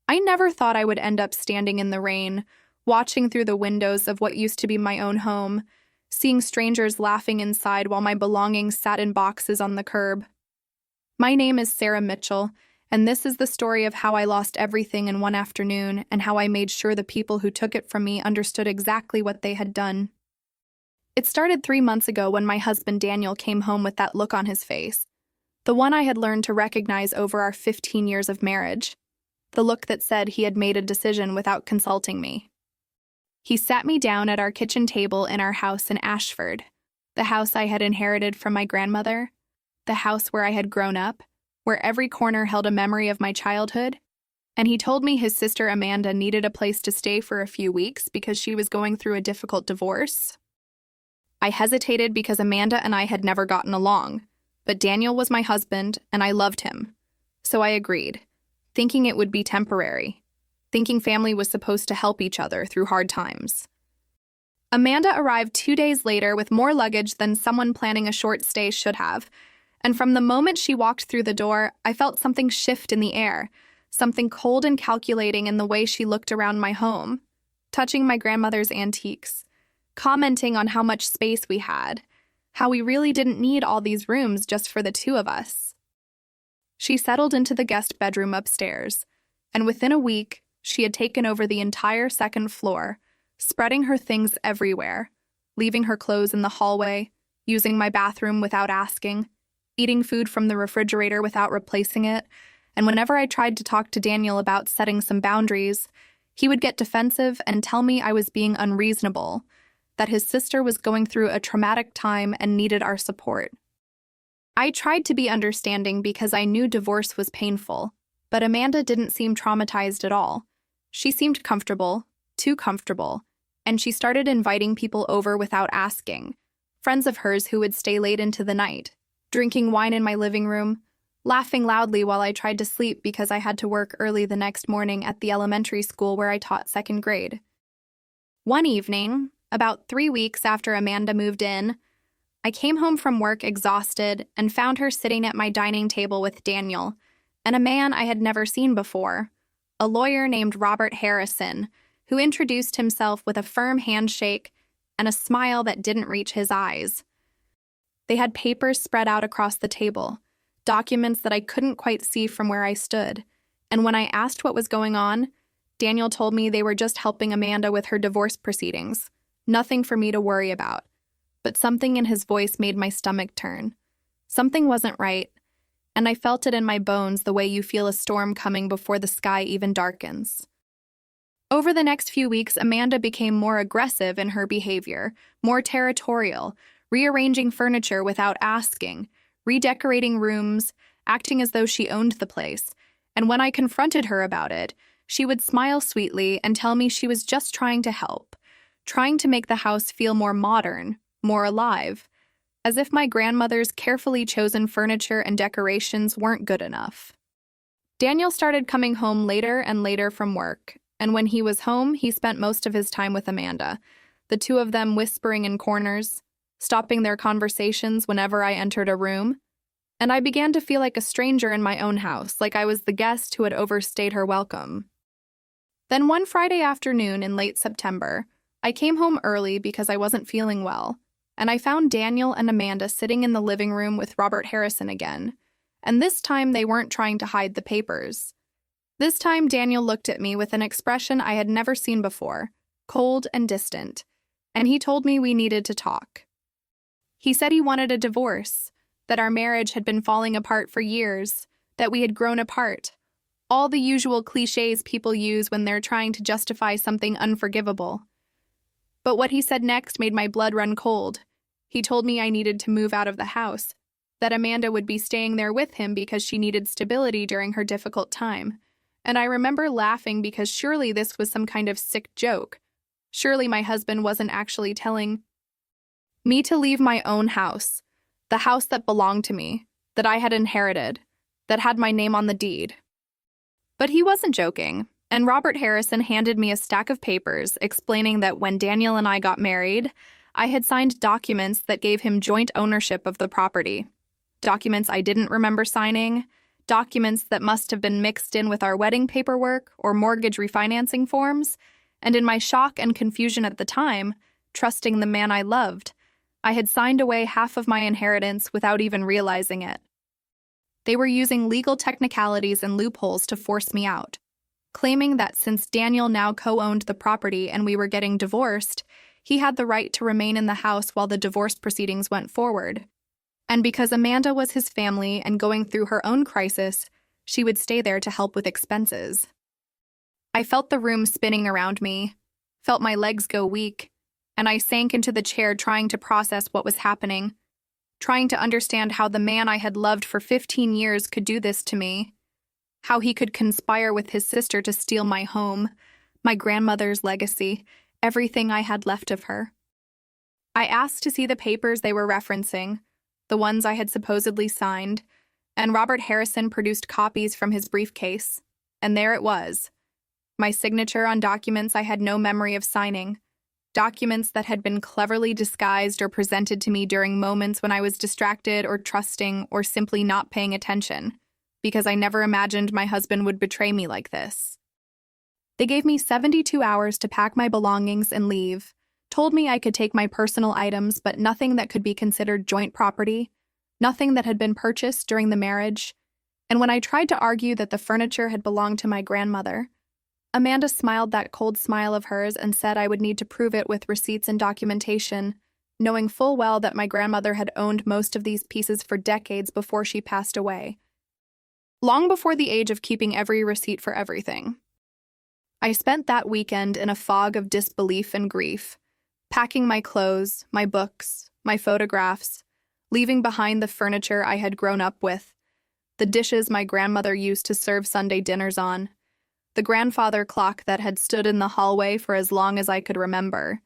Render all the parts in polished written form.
I never thought I would end up standing in the rain, watching through the windows of what used to be my own home, seeing strangers laughing inside while my belongings sat in boxes on the curb. My name is Sarah Mitchell, and this is the story of how I lost everything in one afternoon and how I made sure the people who took it from me understood exactly what they had done. It started 3 months ago when my husband Daniel came home with that look on his face, the one I had learned to recognize over our 15 years of marriage, the look that said he had made a decision without consulting me. He sat me down at our kitchen table in our house in Ashford, the house I had inherited from my grandmother, the house where I had grown up, where every corner held a memory of my childhood, and he told me his sister Amanda needed a place to stay for a few weeks because she was going through a difficult divorce. I hesitated because Amanda and I had never gotten along, but Daniel was my husband and I loved him. So I agreed, thinking it would be temporary, thinking family was supposed to help each other through hard times. Amanda arrived 2 days later with more luggage than someone planning a short stay should have, and from the moment she walked through the door, I felt something shift in the air, something cold and calculating in the way she looked around my home, touching my grandmother's antiques, commenting on how much space we had, how we really didn't need all these rooms just for the two of us. She settled into the guest bedroom upstairs, and within a week, she had taken over the entire second floor, spreading her things everywhere, leaving her clothes in the hallway, using my bathroom without asking, eating food from the refrigerator without replacing it, and whenever I tried to talk to Daniel about setting some boundaries, he would get defensive and tell me I was being unreasonable, that his sister was going through a traumatic time and needed our support. I tried to be understanding because I knew divorce was painful, but Amanda didn't seem traumatized at all. She seemed comfortable, too comfortable, and she started inviting people over without asking, friends of hers who would stay late into the night, drinking wine in my living room, laughing loudly while I tried to sleep because I had to work early the next morning at the elementary school where I taught second grade. One evening, about 3 weeks after Amanda moved in, I came home from work exhausted and found her sitting at my dining table with Daniel, and a man I had never seen before, a lawyer named Robert Harrison, who introduced himself with a firm handshake and a smile that didn't reach his eyes. They had papers spread out across the table, documents that I couldn't quite see from where I stood, and when I asked what was going on, Daniel told me they were just helping Amanda with her divorce proceedings, nothing for me to worry about. But something in his voice made my stomach turn. Something wasn't right, and I felt it in my bones the way you feel a storm coming before the sky even darkens. Over the next few weeks, Amanda became more aggressive in her behavior, more territorial, rearranging furniture without asking, redecorating rooms, acting as though she owned the place, and when I confronted her about it, she would smile sweetly and tell me she was just trying to help, trying to make the house feel more modern, more alive, as if my grandmother's carefully chosen furniture and decorations weren't good enough. Daniel started coming home later and later from work, and when he was home, he spent most of his time with Amanda, the two of them whispering in corners, stopping their conversations whenever I entered a room, and I began to feel like a stranger in my own house, like I was the guest who had overstayed her welcome. Then one Friday afternoon in late September, I came home early because I wasn't feeling well, and I found Daniel and Amanda sitting in the living room with Robert Harrison again, and this time they weren't trying to hide the papers. This time Daniel looked at me with an expression I had never seen before, cold and distant, and he told me we needed to talk. He said he wanted a divorce, that our marriage had been falling apart for years, that we had grown apart. All the usual cliches people use when they're trying to justify something unforgivable. But what he said next made my blood run cold. He told me I needed to move out of the house, that Amanda would be staying there with him because she needed stability during her difficult time. And I remember laughing because surely this was some kind of sick joke. Surely my husband wasn't actually telling me to leave my own house, the house that belonged to me, that I had inherited, that had my name on the deed. But he wasn't joking, and Robert Harrison handed me a stack of papers explaining that when Daniel and I got married, I had signed documents that gave him joint ownership of the property. Documents I didn't remember signing, documents that must have been mixed in with our wedding paperwork or mortgage refinancing forms, and in my shock and confusion at the time, trusting the man I loved, I had signed away half of my inheritance without even realizing it. They were using legal technicalities and loopholes to force me out, claiming that since Daniel now co-owned the property and we were getting divorced, he had the right to remain in the house while the divorce proceedings went forward. And because Amanda was his family and going through her own crisis, she would stay there to help with expenses. I felt the room spinning around me, felt my legs go weak, and I sank into the chair trying to process what was happening, trying to understand how the man I had loved for 15 years could do this to me, how he could conspire with his sister to steal my home, my grandmother's legacy, everything I had left of her. I asked to see the papers they were referencing, the ones I had supposedly signed, and Robert Harrison produced copies from his briefcase, and there it was, my signature on documents I had no memory of signing, documents that had been cleverly disguised or presented to me during moments when I was distracted or trusting or simply not paying attention, because I never imagined my husband would betray me like this. They gave me 72 hours to pack my belongings and leave, told me I could take my personal items but nothing that could be considered joint property, nothing that had been purchased during the marriage, and when I tried to argue that the furniture had belonged to my grandmother, Amanda smiled that cold smile of hers and said I would need to prove it with receipts and documentation, knowing full well that my grandmother had owned most of these pieces for decades before she passed away, long before the age of keeping every receipt for everything. I spent that weekend in a fog of disbelief and grief, packing my clothes, my books, my photographs, leaving behind the furniture I had grown up with, the dishes my grandmother used to serve Sunday dinners on, the grandfather clock that had stood in the hallway for as long as I could remember,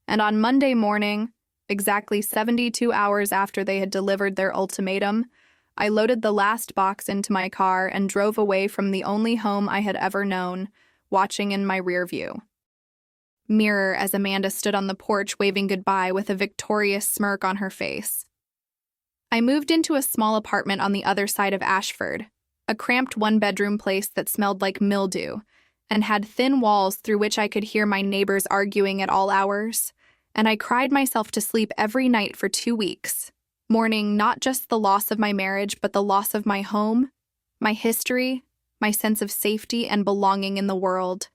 and on Monday morning, exactly 72 hours after they had delivered their ultimatum, I loaded the last box into my car and drove away from the only home I had ever known, watching in my rear view mirror as Amanda stood on the porch waving goodbye with a victorious smirk on her face. I moved into a small apartment on the other side of Ashford, a cramped one-bedroom place that smelled like mildew and had thin walls through which I could hear my neighbors arguing at all hours, and I cried myself to sleep every night for 2 weeks, mourning not just the loss of my marriage but the loss of my home, my history, my sense of safety and belonging in the world.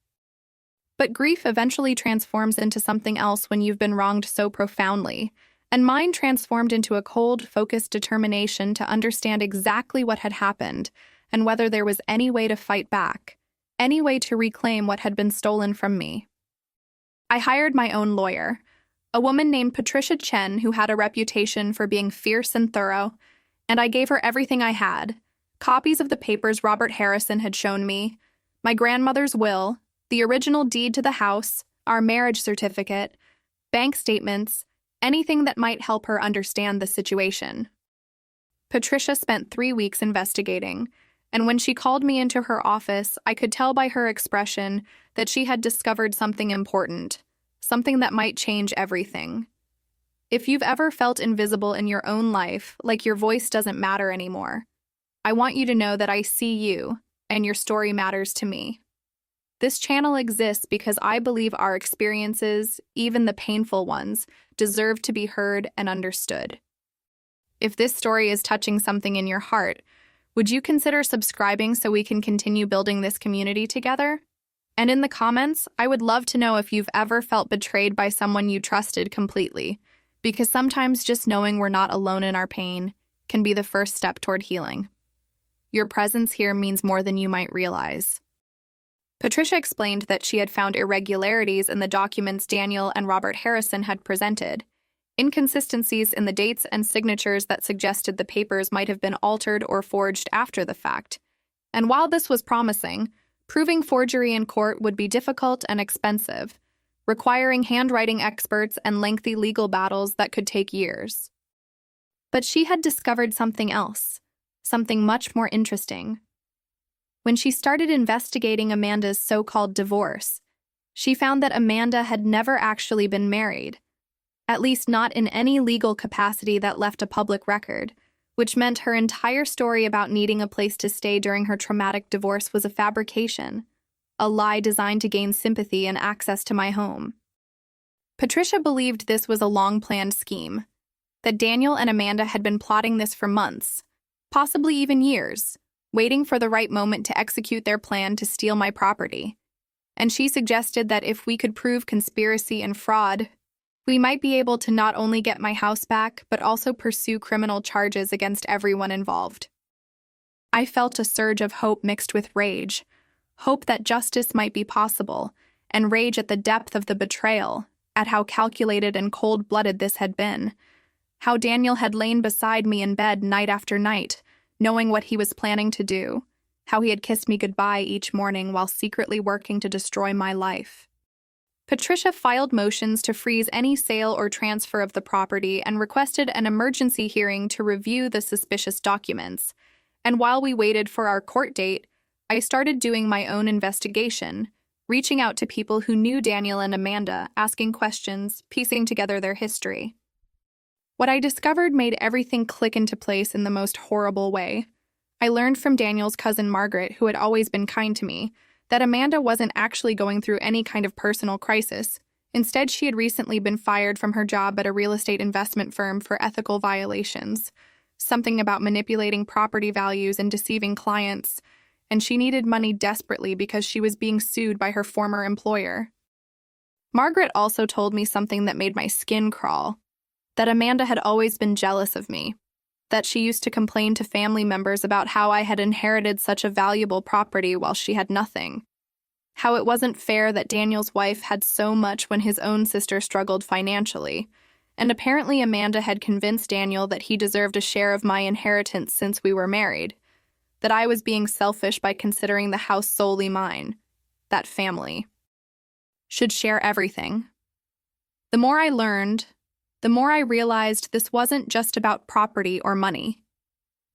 But grief eventually transforms into something else when you've been wronged so profoundly, and mine transformed into a cold, focused determination to understand exactly what had happened and whether there was any way to fight back, any way to reclaim what had been stolen from me. I hired my own lawyer, a woman named Patricia Chen who had a reputation for being fierce and thorough, and I gave her everything I had, copies of the papers Robert Harrison had shown me, my grandmother's will, the original deed to the house, our marriage certificate, bank statements, anything that might help her understand the situation. Patricia spent 3 weeks investigating, and when she called me into her office, I could tell by her expression that she had discovered something important, something that might change everything. If you've ever felt invisible in your own life, like your voice doesn't matter anymore, I want you to know that I see you, and your story matters to me. This channel exists because I believe our experiences, even the painful ones, deserve to be heard and understood. If this story is touching something in your heart, would you consider subscribing so we can continue building this community together? And in the comments, I would love to know if you've ever felt betrayed by someone you trusted completely, because sometimes just knowing we're not alone in our pain can be the first step toward healing. Your presence here means more than you might realize. Patricia explained that she had found irregularities in the documents Daniel and Robert Harrison had presented, inconsistencies in the dates and signatures that suggested the papers might have been altered or forged after the fact. And while this was promising, proving forgery in court would be difficult and expensive, requiring handwriting experts and lengthy legal battles that could take years. But she had discovered something else, something much more interesting. When she started investigating Amanda's so-called divorce, she found that Amanda had never actually been married, at least not in any legal capacity that left a public record, which meant her entire story about needing a place to stay during her traumatic divorce was a fabrication, a lie designed to gain sympathy and access to my home. Patricia believed this was a long-planned scheme, that Daniel and Amanda had been plotting this for months, possibly even years, waiting for the right moment to execute their plan to steal my property. And she suggested that if we could prove conspiracy and fraud, we might be able to not only get my house back, but also pursue criminal charges against everyone involved. I felt a surge of hope mixed with rage, hope that justice might be possible, and rage at the depth of the betrayal, at how calculated and cold-blooded this had been, how Daniel had lain beside me in bed night after night, knowing what he was planning to do, how he had kissed me goodbye each morning while secretly working to destroy my life. Patricia filed motions to freeze any sale or transfer of the property and requested an emergency hearing to review the suspicious documents. And while we waited for our court date, I started doing my own investigation, reaching out to people who knew Daniel and Amanda, asking questions, piecing together their history. What I discovered made everything click into place in the most horrible way. I learned from Daniel's cousin Margaret, who had always been kind to me, that Amanda wasn't actually going through any kind of personal crisis. Instead, she had recently been fired from her job at a real estate investment firm for ethical violations, something about manipulating property values and deceiving clients, and she needed money desperately because she was being sued by her former employer. Margaret also told me something that made my skin crawl, that Amanda had always been jealous of me, that she used to complain to family members about how I had inherited such a valuable property while she had nothing, how it wasn't fair that Daniel's wife had so much when his own sister struggled financially, and apparently Amanda had convinced Daniel that he deserved a share of my inheritance since we were married, that I was being selfish by considering the house solely mine, that family should share everything. The more I learned, the more I realized this wasn't just about property or money.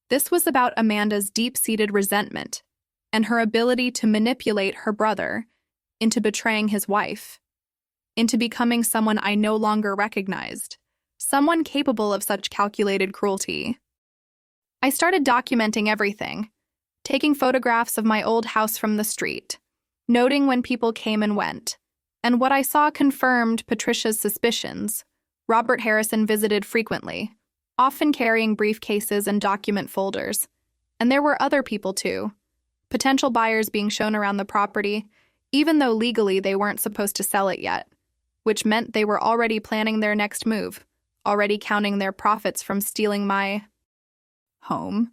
This was about Amanda's deep-seated resentment and her ability to manipulate her brother into betraying his wife, into becoming someone I no longer recognized, someone capable of such calculated cruelty. I started documenting everything, taking photographs of my old house from the street, noting when people came and went, and what I saw confirmed Patricia's suspicions. Robert Harrison visited frequently, often carrying briefcases and document folders. And there were other people too, potential buyers being shown around the property, even though legally they weren't supposed to sell it yet, which meant they were already planning their next move, already counting their profits from stealing my home.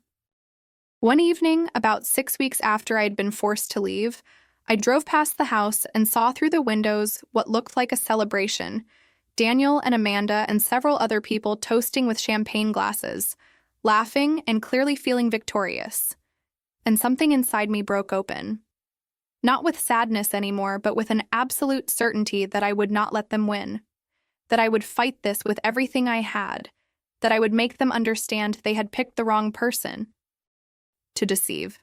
One evening, about 6 weeks after I'd been forced to leave, I drove past the house and saw through the windows what looked like a celebration. Daniel and Amanda and several other people toasting with champagne glasses, laughing and clearly feeling victorious. And something inside me broke open. Not with sadness anymore, but with an absolute certainty that I would not let them win, that I would fight this with everything I had, that I would make them understand they had picked the wrong person to deceive.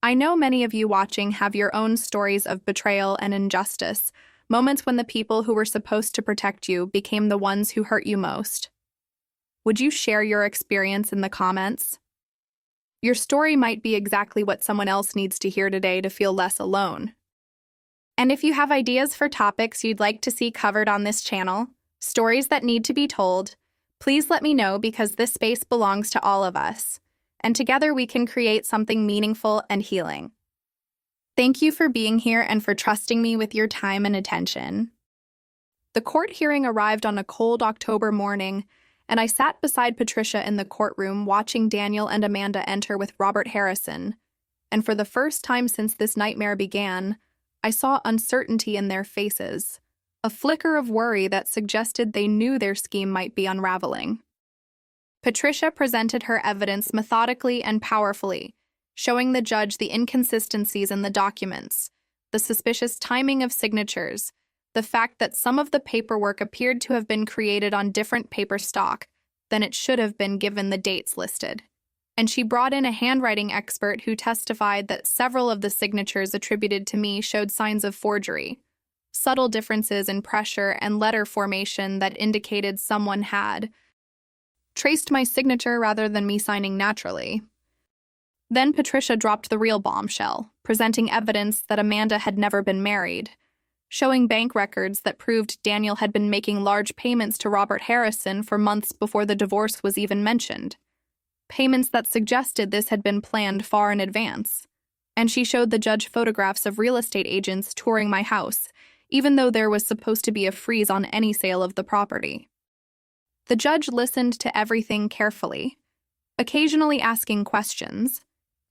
I know many of you watching have your own stories of betrayal and injustice, moments when the people who were supposed to protect you became the ones who hurt you most. Would you share your experience in the comments? Your story might be exactly what someone else needs to hear today to feel less alone. And if you have ideas for topics you'd like to see covered on this channel, stories that need to be told, please let me know because this space belongs to all of us, and together we can create something meaningful and healing. Thank you for being here and for trusting me with your time and attention. The court hearing arrived on a cold October morning, and I sat beside Patricia in the courtroom watching Daniel and Amanda enter with Robert Harrison. And for the first time since this nightmare began, I saw uncertainty in their faces, a flicker of worry that suggested they knew their scheme might be unraveling. Patricia presented her evidence methodically and powerfully, showing the judge the inconsistencies in the documents, the suspicious timing of signatures, the fact that some of the paperwork appeared to have been created on different paper stock than it should have been given the dates listed. And she brought in a handwriting expert who testified that several of the signatures attributed to me showed signs of forgery, subtle differences in pressure and letter formation that indicated someone had traced my signature rather than me signing naturally. Then Patricia dropped the real bombshell, presenting evidence that Amanda had never been married, showing bank records that proved Daniel had been making large payments to Robert Harrison for months before the divorce was even mentioned. Payments that suggested this had been planned far in advance. And she showed the judge photographs of real estate agents touring my house, even though there was supposed to be a freeze on any sale of the property. The judge listened to everything carefully, occasionally asking questions,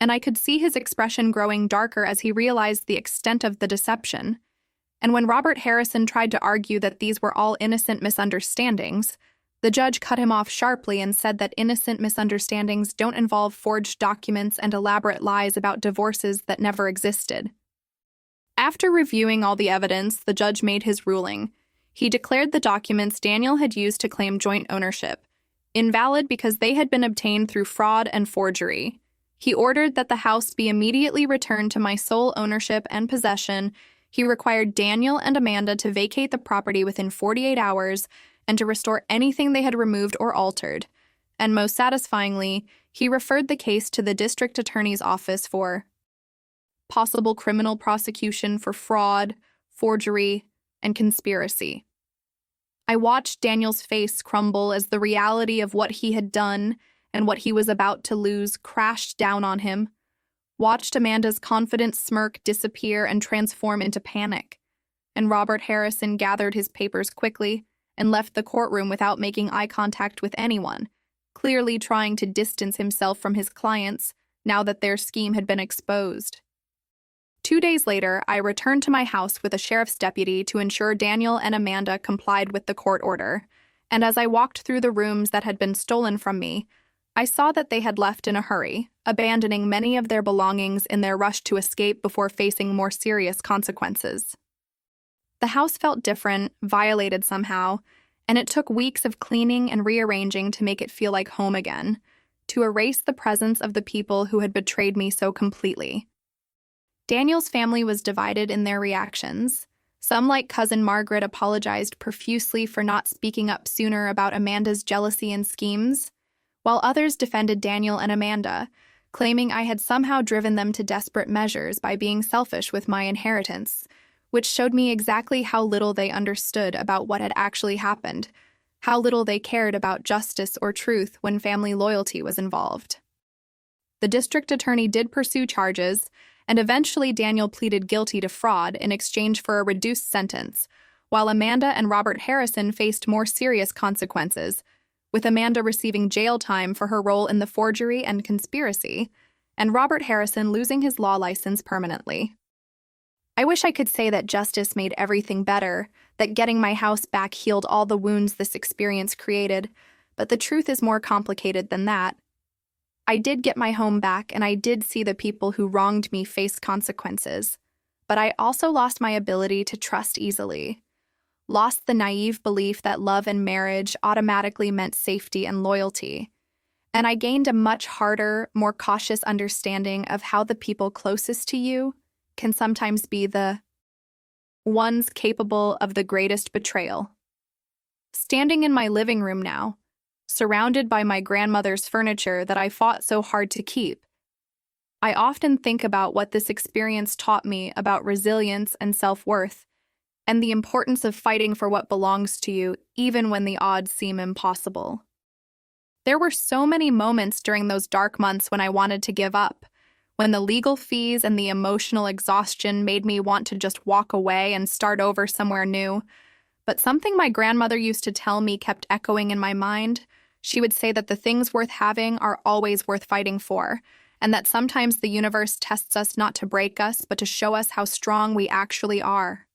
and I could see his expression growing darker as he realized the extent of the deception. And when Robert Harrison tried to argue that these were all innocent misunderstandings, the judge cut him off sharply and said that innocent misunderstandings don't involve forged documents and elaborate lies about divorces that never existed. After reviewing all the evidence, the judge made his ruling. He declared the documents Daniel had used to claim joint ownership invalid because they had been obtained through fraud and forgery. He ordered that the house be immediately returned to my sole ownership and possession. He required Daniel and Amanda to vacate the property within 48 hours and to restore anything they had removed or altered. And most satisfyingly, he referred the case to the district attorney's office for possible criminal prosecution for fraud, forgery, and conspiracy. I watched Daniel's face crumble as the reality of what he had done and what he was about to lose crashed down on him, watched Amanda's confident smirk disappear and transform into panic, and Robert Harrison gathered his papers quickly and left the courtroom without making eye contact with anyone, clearly trying to distance himself from his clients now that their scheme had been exposed. 2 days later, I returned to my house with a sheriff's deputy to ensure Daniel and Amanda complied with the court order, and as I walked through the rooms that had been stolen from me, I saw that they had left in a hurry, abandoning many of their belongings in their rush to escape before facing more serious consequences. The house felt different, violated somehow, and it took weeks of cleaning and rearranging to make it feel like home again, to erase the presence of the people who had betrayed me so completely. Daniel's family was divided in their reactions. Some, like cousin Margaret, apologized profusely for not speaking up sooner about Amanda's jealousy and schemes, while others defended Daniel and Amanda, claiming I had somehow driven them to desperate measures by being selfish with my inheritance, which showed me exactly how little they understood about what had actually happened, how little they cared about justice or truth when family loyalty was involved. The district attorney did pursue charges, and eventually Daniel pleaded guilty to fraud in exchange for a reduced sentence, while Amanda and Robert Harrison faced more serious consequences, with Amanda receiving jail time for her role in the forgery and conspiracy, and Robert Harrison losing his law license permanently. I wish I could say that justice made everything better, that getting my house back healed all the wounds this experience created, but the truth is more complicated than that. I did get my home back, and I did see the people who wronged me face consequences, but I also lost my ability to trust easily, lost the naive belief that love and marriage automatically meant safety and loyalty, and I gained a much harder, more cautious understanding of how the people closest to you can sometimes be the ones capable of the greatest betrayal. Standing in my living room now, surrounded by my grandmother's furniture that I fought so hard to keep, I often think about what this experience taught me about resilience and self-worth, and the importance of fighting for what belongs to you, even when the odds seem impossible. There were so many moments during those dark months when I wanted to give up, when the legal fees and the emotional exhaustion made me want to just walk away and start over somewhere new. But something my grandmother used to tell me kept echoing in my mind. She would say that the things worth having are always worth fighting for, and that sometimes the universe tests us not to break us, but to show us how strong we actually are.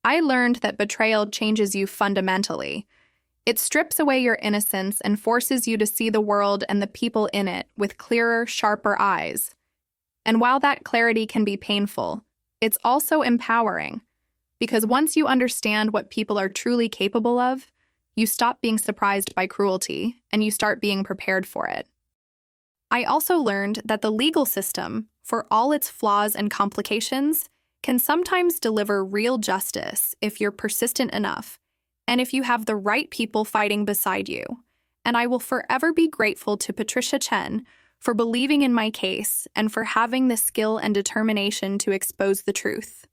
I learned that betrayal changes you fundamentally. It strips away your innocence and forces you to see the world and the people in it with clearer, sharper eyes. And while that clarity can be painful, it's also empowering, because once you understand what people are truly capable of, you stop being surprised by cruelty and you start being prepared for it. I also learned that the legal system, for all its flaws and complications, can sometimes deliver real justice if you're persistent enough and if you have the right people fighting beside you. and I will forever be grateful to Patricia Chen for believing in my case and for having the skill and determination to expose the truth.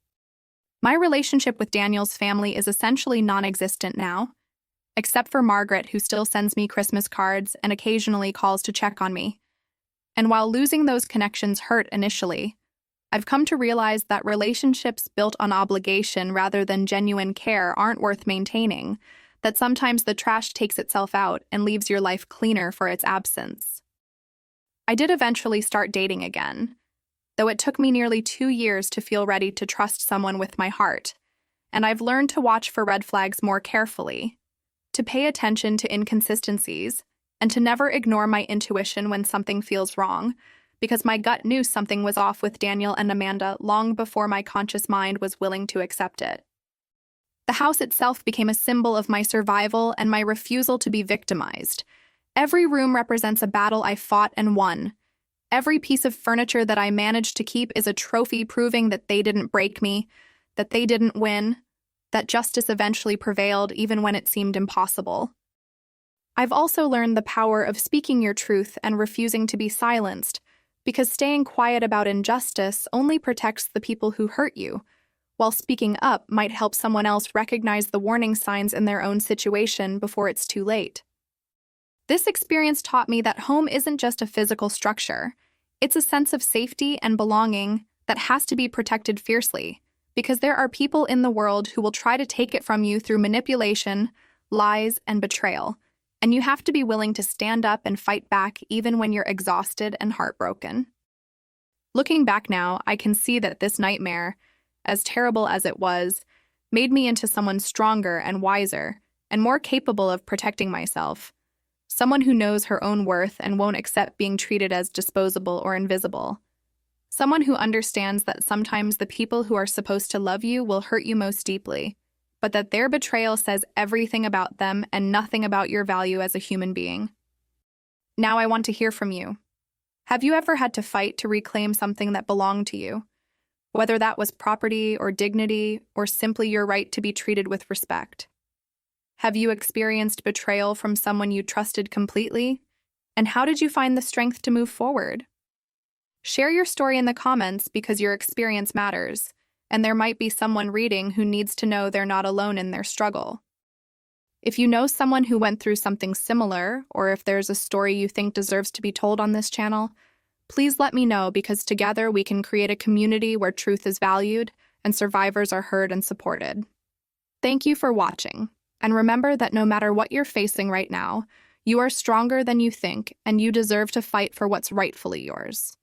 My relationship with Daniel's family is essentially non-existent now, except for Margaret, who still sends me Christmas cards and occasionally calls to check on me. And while losing those connections hurt initially, I've come to realize that relationships built on obligation rather than genuine care aren't worth maintaining, that sometimes the trash takes itself out and leaves your life cleaner for its absence. I did eventually start dating again, though it took me nearly 2 years to feel ready to trust someone with my heart, and I've learned to watch for red flags more carefully, to pay attention to inconsistencies, and to never ignore my intuition when something feels wrong, because my gut knew something was off with Daniel and Amanda long before my conscious mind was willing to accept it. The house itself became a symbol of my survival and my refusal to be victimized. Every room represents a battle I fought and won. Every piece of furniture that I managed to keep is a trophy proving that they didn't break me, that they didn't win, that justice eventually prevailed even when it seemed impossible. I've also learned the power of speaking your truth and refusing to be silenced, because staying quiet about injustice only protects the people who hurt you, while speaking up might help someone else recognize the warning signs in their own situation before it's too late. This experience taught me that home isn't just a physical structure. It's a sense of safety and belonging that has to be protected fiercely, because there are people in the world who will try to take it from you through manipulation, lies, and betrayal, and you have to be willing to stand up and fight back even when you're exhausted and heartbroken. Looking back now, I can see that this nightmare, as terrible as it was, made me into someone stronger and wiser and more capable of protecting myself, someone who knows her own worth and won't accept being treated as disposable or invisible, someone who understands that sometimes the people who are supposed to love you will hurt you most deeply, but that their betrayal says everything about them and nothing about your value as a human being. Now I want to hear from you. Have you ever had to fight to reclaim something that belonged to you? Whether that was property or dignity or simply your right to be treated with respect. Have you experienced betrayal from someone you trusted completely? And how did you find the strength to move forward? Share your story in the comments because your experience matters, and there might be someone reading who needs to know they're not alone in their struggle. If you know someone who went through something similar, or if there's a story you think deserves to be told on this channel, please let me know, because together we can create a community where truth is valued and survivors are heard and supported. Thank you for watching, and remember that no matter what you're facing right now, you are stronger than you think and you deserve to fight for what's rightfully yours.